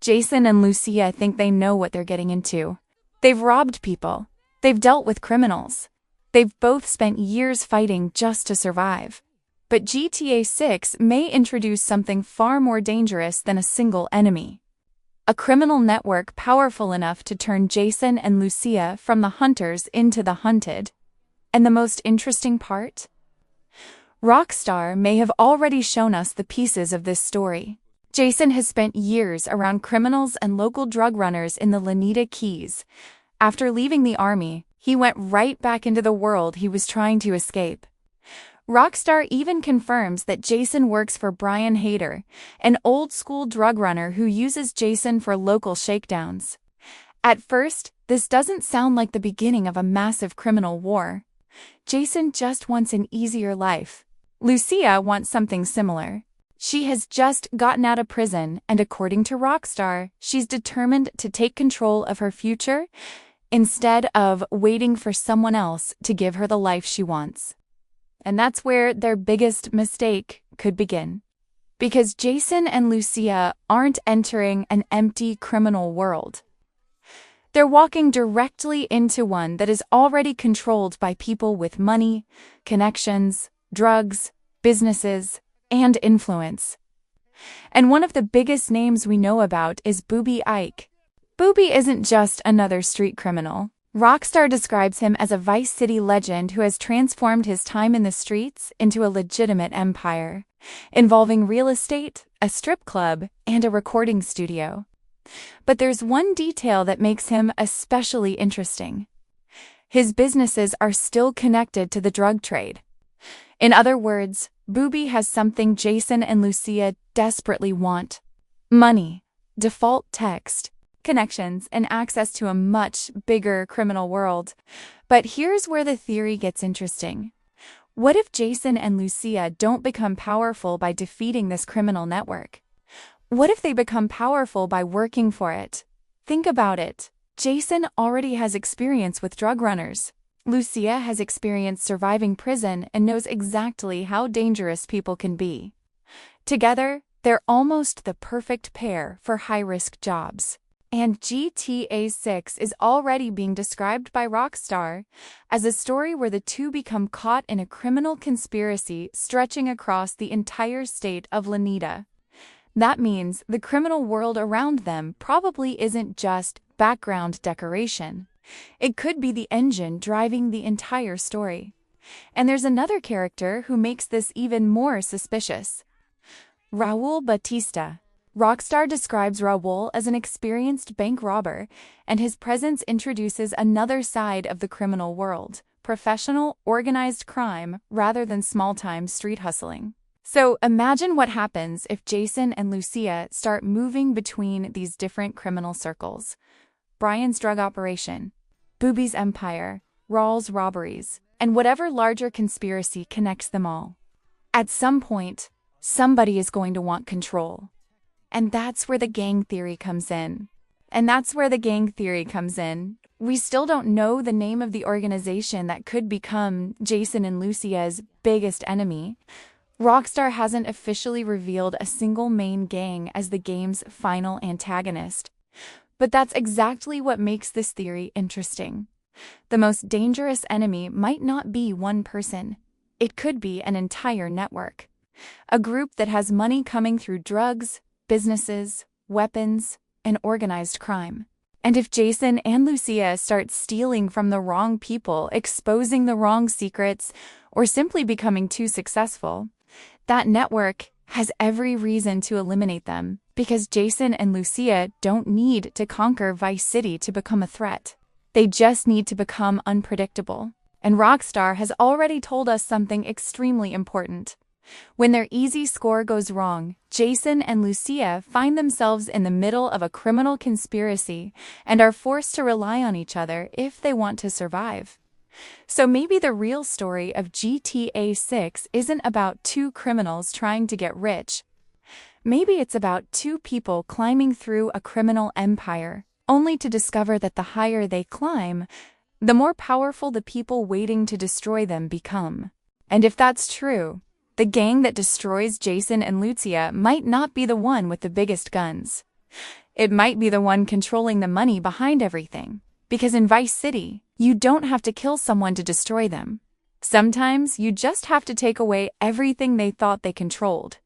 Jason and Lucia think they know what they're getting into. They've robbed people. They've dealt with criminals. They've both spent years fighting just to survive. But GTA 6 may introduce something far more dangerous than a single enemy. A criminal network powerful enough to turn Jason and Lucia from the hunters into the hunted. And the most interesting part? Rockstar may have already shown us the pieces of this story. Jason has spent years around criminals and local drug runners in the Leonida Keys. After leaving the army, he went right back into the world he was trying to escape. Rockstar even confirms that Jason works for Brian Heder, an old-school drug runner who uses Jason for local shakedowns. At first, this doesn't sound like the beginning of a massive criminal war. Jason just wants an easier life. Lucia wants something similar. She has just gotten out of prison, and according to Rockstar, she's determined to take control of her future instead of waiting for someone else to give her the life she wants. And that's where their biggest mistake could begin. Because Jason and Lucia aren't entering an empty criminal world. They're walking directly into one that is already controlled by people with money, connections, drugs, businesses, and influence. And one of the biggest names we know about is Boobie Ike. Boobie isn't just another street criminal. Rockstar describes him as a Vice City legend who has transformed his time in the streets into a legitimate empire, involving real estate, a strip club, and a recording studio. But there's one detail that makes him especially interesting. His businesses are still connected to the drug trade. In other words, Boobie has something Jason and Lucia desperately want: money, default text, connections, and access to a much bigger criminal world. But here's where the theory gets interesting. What if Jason and Lucia don't become powerful by defeating this criminal network? What if they become powerful by working for it? Think about it. Jason already has experience with drug runners. Lucia has experience surviving prison and knows exactly how dangerous people can be. Together, they're almost the perfect pair for high-risk jobs. And GTA 6 is already being described by Rockstar as a story where the two become caught in a criminal conspiracy stretching across the entire state of Leonida. That means the criminal world around them probably isn't just background decoration. It could be the engine driving the entire story. And there's another character who makes this even more suspicious: Raul Bautista. Rockstar describes Raul as an experienced bank robber, and his presence introduces another side of the criminal world: professional, organized crime rather than small-time street hustling. So imagine what happens if Jason and Lucia start moving between these different criminal circles: Brian's drug operation, Boobie's empire, Raul's robberies, and whatever larger conspiracy connects them all. At some point, somebody is going to want control. And that's where the gang theory comes in. We still don't know the name of the organization that could become Jason and Lucia's biggest enemy. Rockstar hasn't officially revealed a single main gang as the game's final antagonist. But that's exactly what makes this theory interesting. The most dangerous enemy might not be one person. It could be an entire network. A group that has money coming through drugs, businesses, weapons, and organized crime. And if Jason and Lucia start stealing from the wrong people, exposing the wrong secrets, or simply becoming too successful, that network has every reason to eliminate them, because Jason and Lucia don't need to conquer Vice City to become a threat. They just need to become unpredictable. And Rockstar has already told us something extremely important. When their easy score goes wrong, Jason and Lucia find themselves in the middle of a criminal conspiracy and are forced to rely on each other if they want to survive. So maybe the real story of GTA 6 isn't about two criminals trying to get rich. Maybe it's about two people climbing through a criminal empire, only to discover that the higher they climb, the more powerful the people waiting to destroy them become. And if that's true, the gang that destroys Jason and Lucia might not be the one with the biggest guns. It might be the one controlling the money behind everything. Because in Vice City, you don't have to kill someone to destroy them. Sometimes you just have to take away everything they thought they controlled.